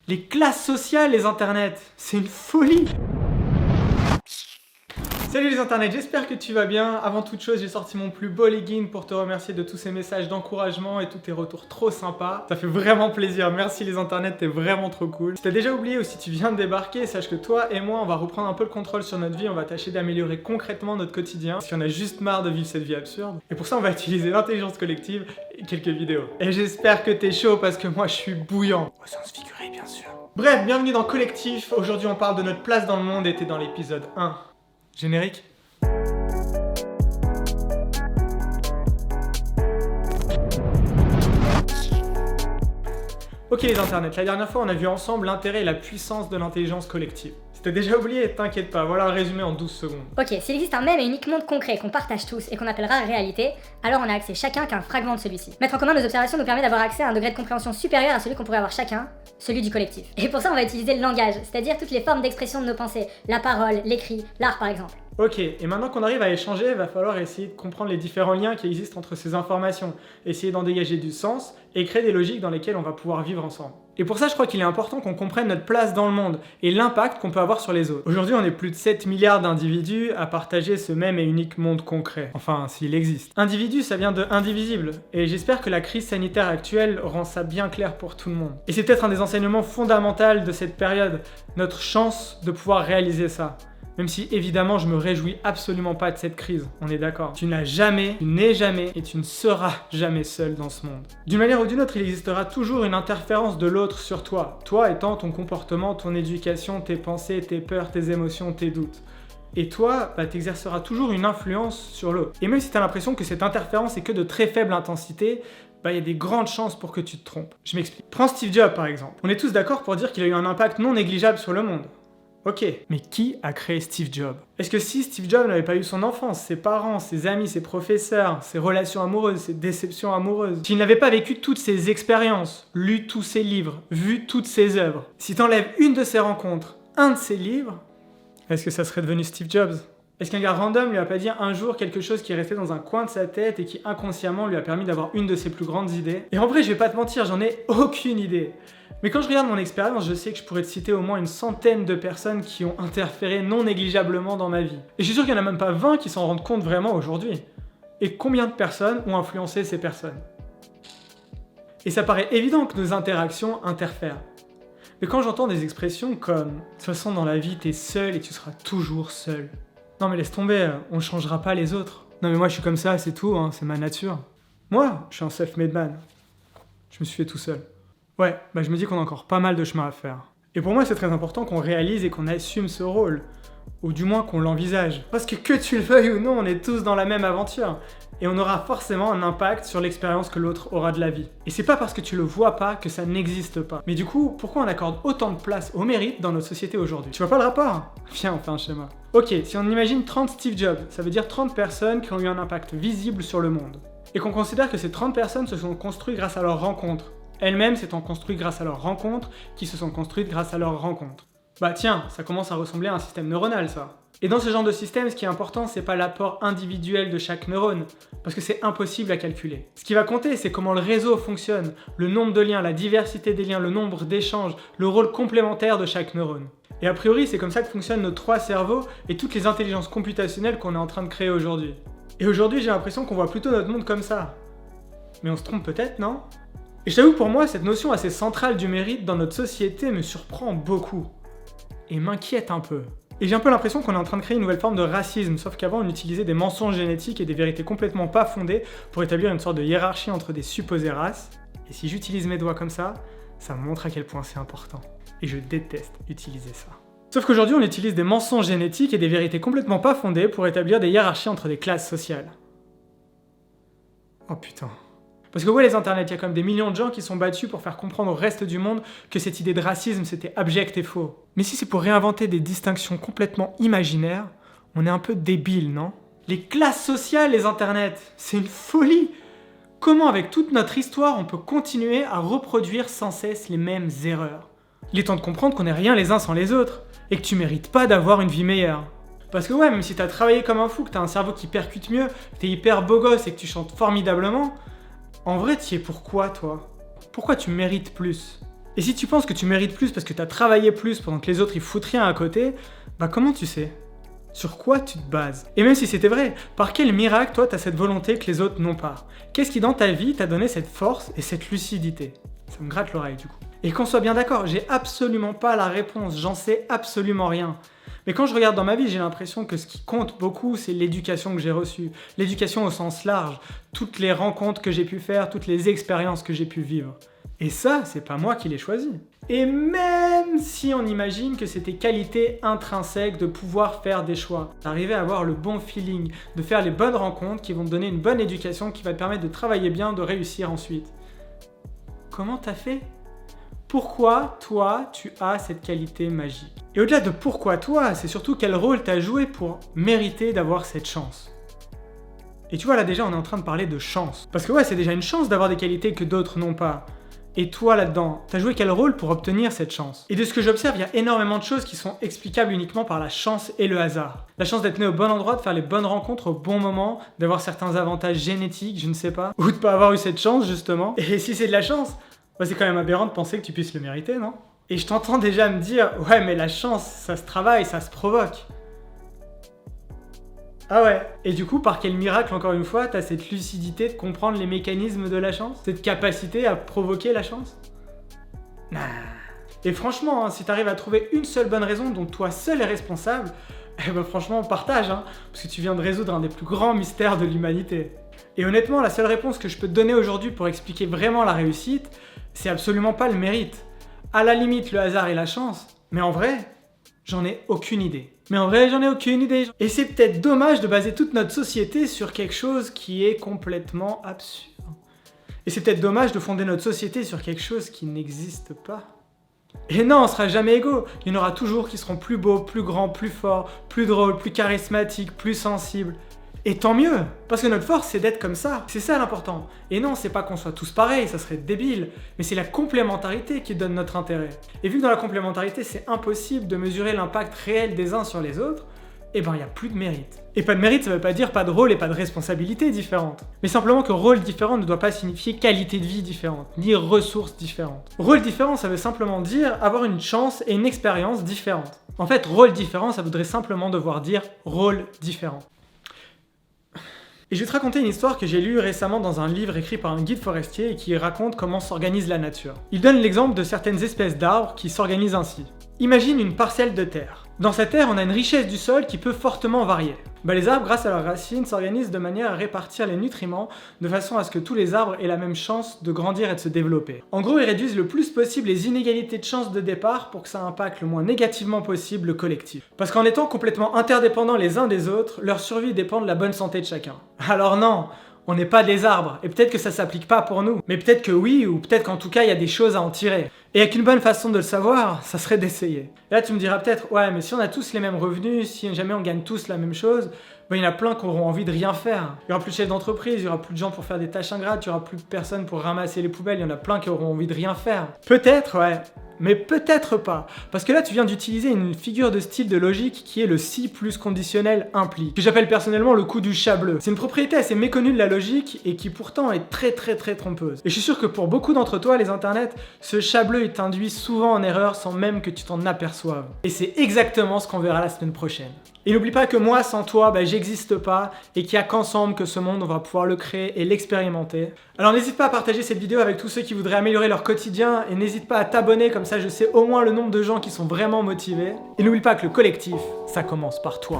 Les classes sociales, les internets, c'est une folie! Salut les internets, j'espère que tu vas bien. Avant toute chose, j'ai sorti mon plus beau legging pour te remercier de tous ces messages d'encouragement et tous tes retours trop sympas. Ça fait vraiment plaisir, merci les internets, t'es vraiment trop cool. Si t'as déjà oublié ou si tu viens de débarquer, sache que toi et moi, on va reprendre un peu le contrôle sur notre vie, on va tâcher d'améliorer concrètement notre quotidien, parce qu'on a juste marre de vivre cette vie absurde. Et pour ça, on va utiliser l'intelligence collective et quelques vidéos. Et j'espère que t'es chaud parce que moi, je suis bouillant. Au sens figuré, bien sûr. Bref, bienvenue dans Collectif. Aujourd'hui, on parle de notre place dans le monde et t'es dans l'épisode 1. Générique. Ok les internets, la dernière fois on a vu ensemble l'intérêt et la puissance de l'intelligence collective. Si t'as déjà oublié, t'inquiète pas, voilà le résumé en 12 secondes. Ok, s'il existe un même et unique monde concret qu'on partage tous et qu'on appellera réalité, alors on a accès chacun qu'à un fragment de celui-ci. Mettre en commun nos observations nous permet d'avoir accès à un degré de compréhension supérieur à celui qu'on pourrait avoir chacun, celui du collectif. Et pour ça on va utiliser le langage, c'est-à-dire toutes les formes d'expression de nos pensées, la parole, l'écrit, l'art par exemple. Ok, et maintenant qu'on arrive à échanger, il va falloir essayer de comprendre les différents liens qui existent entre ces informations, essayer d'en dégager du sens et créer des logiques dans lesquelles on va pouvoir vivre ensemble. Et pour ça, je crois qu'il est important qu'on comprenne notre place dans le monde et l'impact qu'on peut avoir sur les autres. Aujourd'hui, on est plus de 7 milliards d'individus à partager ce même et unique monde concret. Enfin, s'il existe. Individu, ça vient de indivisible. Et j'espère que la crise sanitaire actuelle rend ça bien clair pour tout le monde. Et c'est peut-être un des enseignements fondamentaux de cette période, notre chance de pouvoir réaliser ça. Même si évidemment je me réjouis absolument pas de cette crise, on est d'accord. Tu n'as jamais, tu n'es jamais et tu ne seras jamais seul dans ce monde. D'une manière ou d'une autre, il existera toujours une interférence de l'autre sur toi. Toi étant ton comportement, ton éducation, tes pensées, tes peurs, tes émotions, tes doutes. Et toi, t'exerceras toujours une influence sur l'autre. Et même si tu as l'impression que cette interférence est que de très faible intensité, il y a des grandes chances pour que tu te trompes. Je m'explique. Prends Steve Jobs par exemple. On est tous d'accord pour dire qu'il a eu un impact non négligeable sur le monde. Ok, mais qui a créé Steve Jobs? Est-ce que si Steve Jobs n'avait pas eu son enfance, ses parents, ses amis, ses professeurs, ses relations amoureuses, ses déceptions amoureuses, s'il n'avait pas vécu toutes ses expériences, lu tous ses livres, vu toutes ses œuvres, si t'enlèves une de ses rencontres, un de ses livres, est-ce que ça serait devenu Steve Jobs? Est-ce qu'un gars random lui a pas dit un jour quelque chose qui est resté dans un coin de sa tête et qui inconsciemment lui a permis d'avoir une de ses plus grandes idées? Et en vrai, je vais pas te mentir, j'en ai aucune idée. Mais quand je regarde mon expérience, je sais que je pourrais te citer au moins une centaine de personnes qui ont interféré non négligablement dans ma vie. Et je suis sûr qu'il n'y en a même pas 20 qui s'en rendent compte vraiment aujourd'hui. Et combien de personnes ont influencé ces personnes? Et ça paraît évident que nos interactions interfèrent. Mais quand j'entends des expressions comme « de toute façon dans la vie t'es seul et tu seras toujours seul », non mais laisse tomber, on ne changera pas les autres. Non mais moi je suis comme ça, c'est tout, c'est ma nature. Moi, je suis un self-made man. Je me suis fait tout seul. Ouais, je me dis qu'on a encore pas mal de chemin à faire. Et pour moi, c'est très important qu'on réalise et qu'on assume ce rôle. Ou du moins qu'on l'envisage. Parce que tu le veuilles ou non, on est tous dans la même aventure. Et on aura forcément un impact sur l'expérience que l'autre aura de la vie. Et c'est pas parce que tu le vois pas que ça n'existe pas. Mais du coup, pourquoi on accorde autant de place au mérite dans notre société aujourd'hui? Tu vois pas le rapport? Viens, on fait un schéma. Ok, si on imagine 30 Steve Jobs, ça veut dire 30 personnes qui ont eu un impact visible sur le monde. Et qu'on considère que ces 30 personnes se sont construites grâce à leurs rencontres. Elles-mêmes s'étant construites grâce à leurs rencontres, qui se sont construites grâce à leurs rencontres. Tiens, ça commence à ressembler à un système neuronal, ça. Et dans ce genre de système, ce qui est important, c'est pas l'apport individuel de chaque neurone, parce que c'est impossible à calculer. Ce qui va compter, c'est comment le réseau fonctionne, le nombre de liens, la diversité des liens, le nombre d'échanges, le rôle complémentaire de chaque neurone. Et a priori, c'est comme ça que fonctionnent nos 3 cerveaux et toutes les intelligences computationnelles qu'on est en train de créer aujourd'hui. Et aujourd'hui, j'ai l'impression qu'on voit plutôt notre monde comme ça. Mais on se trompe peut-être, non? Et je t'avoue, pour moi, cette notion assez centrale du mérite dans notre société me surprend beaucoup. Et m'inquiète un peu. Et j'ai un peu l'impression qu'on est en train de créer une nouvelle forme de racisme, sauf qu'avant on utilisait des mensonges génétiques et des vérités complètement pas fondées pour établir une sorte de hiérarchie entre des supposées races. Et si j'utilise mes doigts comme ça me montre à quel point c'est important. Et je déteste utiliser ça. Sauf qu'aujourd'hui on utilise des mensonges génétiques et des vérités complètement pas fondées pour établir des hiérarchies entre des classes sociales. Oh putain. Parce que ouais, les internets, il y a quand même des millions de gens qui sont battus pour faire comprendre au reste du monde que cette idée de racisme c'était abject et faux. Mais si c'est pour réinventer des distinctions complètement imaginaires, on est un peu débile, non? Les classes sociales, les internets, c'est une folie! Comment avec toute notre histoire on peut continuer à reproduire sans cesse les mêmes erreurs? Il est temps de comprendre qu'on n'est rien les uns sans les autres, et que tu mérites pas d'avoir une vie meilleure. Parce que ouais, même si t'as travaillé comme un fou, que t'as un cerveau qui percute mieux, que t'es hyper beau gosse et que tu chantes formidablement, en vrai, t'y es pourquoi, toi? Pourquoi tu mérites plus? Et si tu penses que tu mérites plus parce que tu as travaillé plus pendant que les autres ils foutent rien à côté, bah comment tu sais ? Sur quoi tu te bases ? Et même si c'était vrai, par quel miracle toi t'as cette volonté que les autres n'ont pas ? Qu'est-ce qui dans ta vie t'a donné cette force et cette lucidité ? Ça me gratte l'oreille du coup. Et qu'on soit bien d'accord, j'ai absolument pas la réponse, j'en sais absolument rien. Mais quand je regarde dans ma vie, j'ai l'impression que ce qui compte beaucoup, c'est l'éducation que j'ai reçue. L'éducation au sens large, toutes les rencontres que j'ai pu faire, toutes les expériences que j'ai pu vivre. Et ça, c'est pas moi qui l'ai choisi. Et même si on imagine que c'est tes qualités intrinsèques de pouvoir faire des choix, d'arriver à avoir le bon feeling, de faire les bonnes rencontres qui vont te donner une bonne éducation qui va te permettre de travailler bien, de réussir ensuite. Comment t'as fait ? Pourquoi, toi, tu as cette qualité magique ? Et au-delà de pourquoi toi, c'est surtout quel rôle t'as joué pour mériter d'avoir cette chance. Et tu vois, là déjà, on est en train de parler de chance. Parce que ouais, c'est déjà une chance d'avoir des qualités que d'autres n'ont pas. Et toi, là-dedans, t'as joué quel rôle pour obtenir cette chance ? Et de ce que j'observe, il y a énormément de choses qui sont explicables uniquement par la chance et le hasard. La chance d'être né au bon endroit, de faire les bonnes rencontres au bon moment, d'avoir certains avantages génétiques, je ne sais pas, ou de pas avoir eu cette chance, justement. Et si c'est de la chance, bah, c'est quand même aberrant de penser que tu puisses le mériter, non ? Et je t'entends déjà me dire, ouais, mais la chance, ça se travaille, ça se provoque. Ah ouais. Et du coup, par quel miracle, encore une fois, t'as cette lucidité de comprendre les mécanismes de la chance ? Cette capacité à provoquer la chance ? Nah. Et franchement, hein, si t'arrives à trouver une seule bonne raison dont toi seul est responsable, eh ben franchement, partage, hein, parce que tu viens de résoudre un des plus grands mystères de l'humanité. Et honnêtement, la seule réponse que je peux te donner aujourd'hui pour expliquer vraiment la réussite, c'est absolument pas le mérite. À la limite, le hasard et la chance, mais en vrai, j'en ai aucune idée. Et c'est peut-être dommage de baser toute notre société sur quelque chose qui est complètement absurde. Et c'est peut-être dommage de fonder notre société sur quelque chose qui n'existe pas. Et non, on sera jamais égaux. Il y en aura toujours qui seront plus beaux, plus grands, plus forts, plus drôles, plus charismatiques, plus sensibles. Et tant mieux, parce que notre force c'est d'être comme ça, c'est ça l'important. Et non, c'est pas qu'on soit tous pareils, ça serait débile, mais c'est la complémentarité qui donne notre intérêt. Et vu que dans la complémentarité c'est impossible de mesurer l'impact réel des uns sur les autres, eh ben il n'y a plus de mérite. Et pas de mérite, ça veut pas dire pas de rôle et pas de responsabilité différente. Mais simplement que rôle différent ne doit pas signifier qualité de vie différente, ni ressources différentes. Rôle différent, ça veut simplement dire avoir une chance et une expérience différentes. En fait, rôle différent, ça voudrait simplement devoir dire rôle différent. Et je vais te raconter une histoire que j'ai lue récemment dans un livre écrit par un guide forestier et qui raconte comment s'organise la nature. Il donne l'exemple de certaines espèces d'arbres qui s'organisent ainsi. Imagine une parcelle de terre. Dans cette terre, on a une richesse du sol qui peut fortement varier. Les arbres, grâce à leurs racines, s'organisent de manière à répartir les nutriments de façon à ce que tous les arbres aient la même chance de grandir et de se développer. En gros, ils réduisent le plus possible les inégalités de chance de départ pour que ça impacte le moins négativement possible le collectif. Parce qu'en étant complètement interdépendants les uns des autres, leur survie dépend de la bonne santé de chacun. Alors non, on n'est pas des arbres, et peut-être que ça s'applique pas pour nous, mais peut-être que oui, ou peut-être qu'en tout cas il y a des choses à en tirer. Et avec une bonne façon de le savoir, ça serait d'essayer. Et là tu me diras peut-être, ouais mais si on a tous les mêmes revenus, si jamais on gagne tous la même chose, il y en a plein qui auront envie de rien faire. Il y aura plus de chefs d'entreprise, il y aura plus de gens pour faire des tâches ingrates, il y aura plus de personnes pour ramasser les poubelles, il y en a plein qui auront envie de rien faire. Peut-être, ouais. Mais peut-être pas, parce que là tu viens d'utiliser une figure de style de logique qui est le si plus conditionnel implique, que j'appelle personnellement le coup du chat bleu. C'est une propriété assez méconnue de la logique et qui pourtant est très trompeuse. Et je suis sûr que pour beaucoup d'entre toi, les internets, ce chat bleu est induit souvent en erreur sans même que tu t'en aperçoives. Et c'est exactement ce qu'on verra la semaine prochaine. Et n'oublie pas que moi, sans toi, j'existe pas et qu'il n'y a qu'ensemble que ce monde, on va pouvoir le créer et l'expérimenter. Alors n'hésite pas à partager cette vidéo avec tous ceux qui voudraient améliorer leur quotidien et n'hésite pas à t'abonner, comme ça je sais au moins le nombre de gens qui sont vraiment motivés. Et n'oublie pas que le collectif, ça commence par toi.